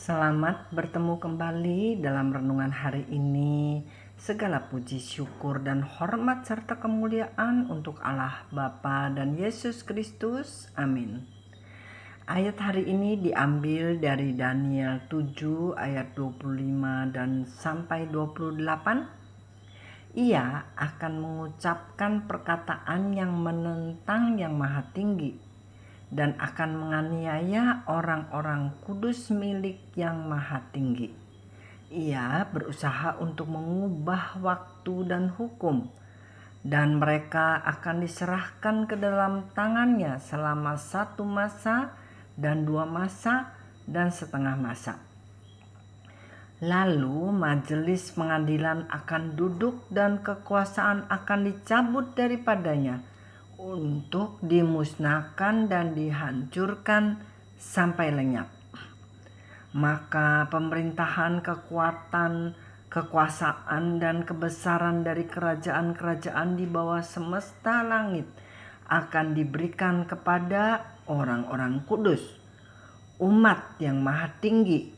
Selamat bertemu kembali dalam renungan hari ini. Segala puji syukur dan hormat serta kemuliaan untuk Allah Bapa dan Yesus Kristus. Amin. Ayat hari ini diambil dari Daniel 7 ayat 25 dan sampai 28. Ia akan mengucapkan perkataan yang menentang Yang Maha Tinggi dan akan menganiaya orang-orang kudus milik Yang Maha Tinggi. Ia berusaha untuk mengubah waktu dan hukum, dan mereka akan diserahkan ke dalam tangannya selama 1 masa dan 2 masa dan setengah masa. Lalu majelis pengadilan akan duduk dan kekuasaan akan dicabut daripadanya untuk dimusnahkan dan dihancurkan sampai lenyap. Maka pemerintahan, kekuasaan dan kebesaran dari kerajaan-kerajaan di bawah semesta langit akan diberikan kepada orang-orang kudus, umat Yang Maha Tinggi.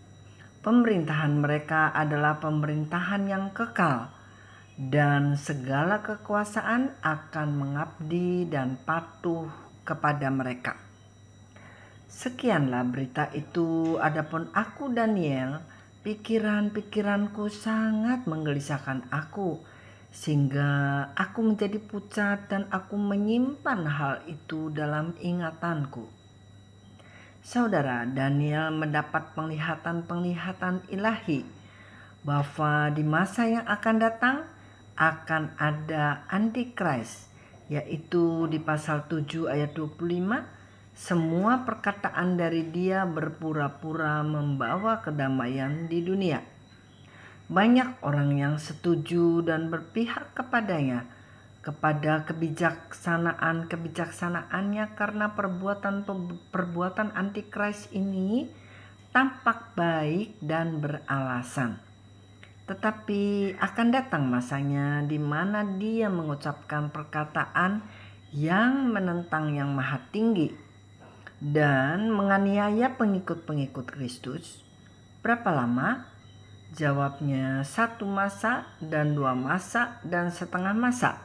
Pemerintahan mereka adalah pemerintahan yang kekal, dan segala kekuasaan akan mengabdi dan patuh kepada mereka. Sekianlah berita itu. Adapun aku Daniel, pikiran-pikiranku sangat menggelisahkan aku, sehingga aku menjadi pucat dan aku menyimpan hal itu dalam ingatanku. Saudara, Daniel mendapat penglihatan-penglihatan ilahi bahwa di masa yang akan datang akan ada Antikris, yaitu di pasal 7 ayat 25, semua perkataan dari dia berpura-pura membawa kedamaian di dunia. Banyak orang yang setuju dan berpihak kepadanya, kepada kebijaksanaannya, karena perbuatan Antikris ini tampak baik dan beralasan. Tetapi akan datang masanya di mana dia mengucapkan perkataan yang menentang Yang Maha Tinggi dan menganiaya pengikut-pengikut Kristus. Berapa lama? Jawabnya 1 masa dan 2 masa dan setengah masa,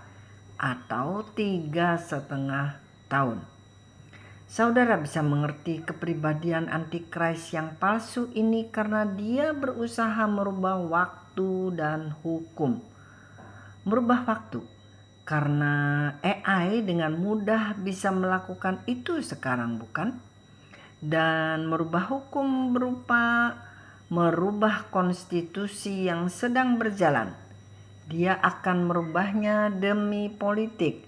atau 3,5 tahun. Saudara bisa mengerti kepribadian Antikris yang palsu ini karena dia berusaha merubah waktu dan hukum. Merubah waktu karena AI dengan mudah bisa melakukan itu sekarang, bukan? Dan merubah hukum berupa merubah konstitusi yang sedang berjalan. Dia akan merubahnya demi politik,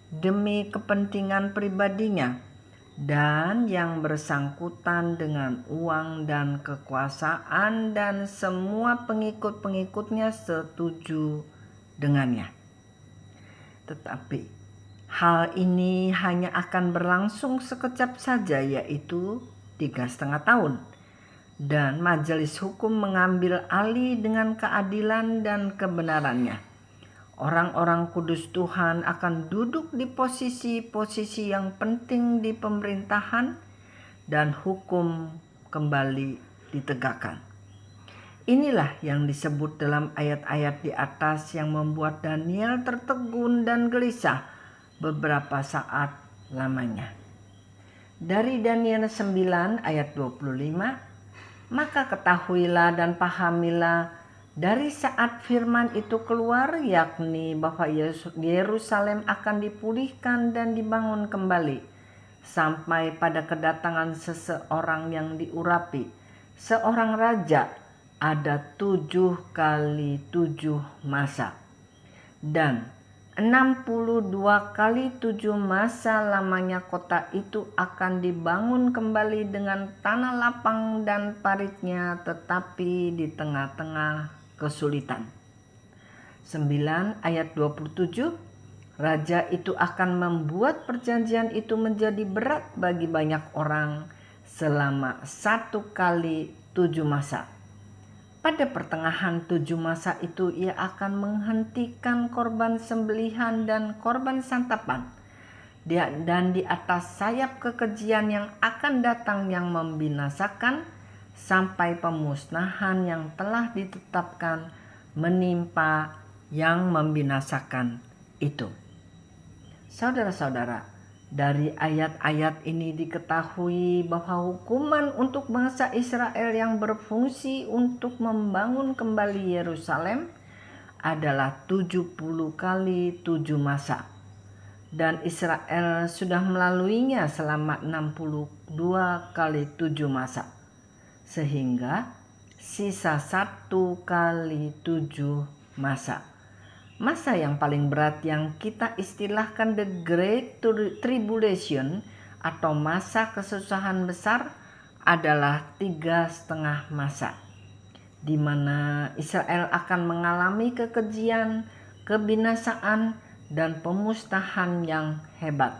demi kepentingan pribadinya, dan yang bersangkutan dengan uang dan kekuasaan, dan semua pengikut-pengikutnya setuju dengannya. Tetapi hal ini hanya akan berlangsung sekejap saja, yaitu 3,5 tahun. Dan majelis hukum mengambil alih dengan keadilan dan kebenarannya. Orang-orang kudus Tuhan akan duduk di posisi-posisi yang penting di pemerintahan, dan hukum kembali ditegakkan. Inilah yang disebut dalam ayat-ayat di atas yang membuat Daniel tertegun dan gelisah beberapa saat lamanya. Dari Daniel 9 ayat 25, maka ketahuilah dan pahamilah dari saat firman itu keluar, yakni bahwa Yerusalem akan dipulihkan dan dibangun kembali, sampai pada kedatangan seseorang yang diurapi, seorang raja, ada 7 kali 7 masa. Dan 62 kali 7 masa lamanya kota itu akan dibangun kembali dengan tanah lapang dan paritnya, tetapi di tengah-tengah kesulitan. 9 ayat 27, raja itu akan membuat perjanjian itu menjadi berat bagi banyak orang selama 1 kali 7 masa. Pada pertengahan 7 masa itu ia akan menghentikan korban sembelihan dan korban santapan. Dan di atas sayap kekejian yang akan datang yang membinasakan, sampai pemusnahan yang telah ditetapkan menimpa yang membinasakan itu. Saudara-saudara, dari ayat-ayat ini diketahui bahwa hukuman untuk bangsa Israel yang berfungsi untuk membangun kembali Yerusalem adalah 70 kali 7 masa. Dan Israel sudah melaluinya selama 62 kali 7 masa. Sehingga sisa 1 kali 7 masa. Masa yang paling berat yang kita istilahkan the Great Tribulation atau masa kesusahan besar adalah 3,5 masa, di mana Israel akan mengalami kekejian, kebinasaan, dan pemusnahan yang hebat.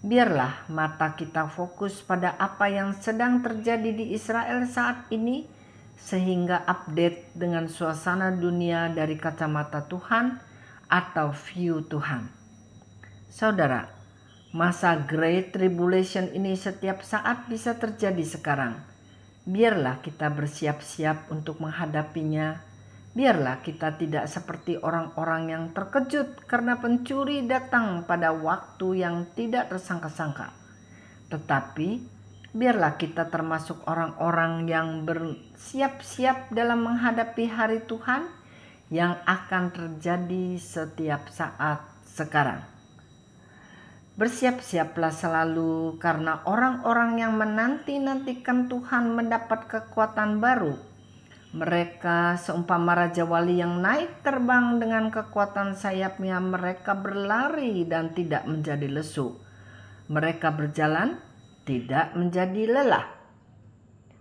Biarlah mata kita fokus pada apa yang sedang terjadi di Israel saat ini, sehingga update dengan suasana dunia dari kacamata Tuhan atau view Tuhan. Saudara, masa Great Tribulation ini setiap saat bisa terjadi sekarang. Biarlah kita bersiap-siap untuk menghadapinya. Biarlah kita tidak seperti orang-orang yang terkejut karena pencuri datang pada waktu yang tidak tersangka-sangka. Tetapi biarlah kita termasuk orang-orang yang bersiap-siap dalam menghadapi hari Tuhan yang akan terjadi setiap saat sekarang. Bersiap-siaplah selalu karena orang-orang yang menanti-nantikan Tuhan mendapat kekuatan baru. Mereka seumpama Raja Wali yang naik terbang dengan kekuatan sayapnya. Mereka berlari dan tidak menjadi lesu. Mereka berjalan tidak menjadi lelah.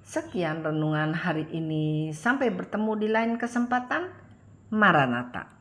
Sekian renungan hari ini. Sampai bertemu di lain kesempatan. Maranatha.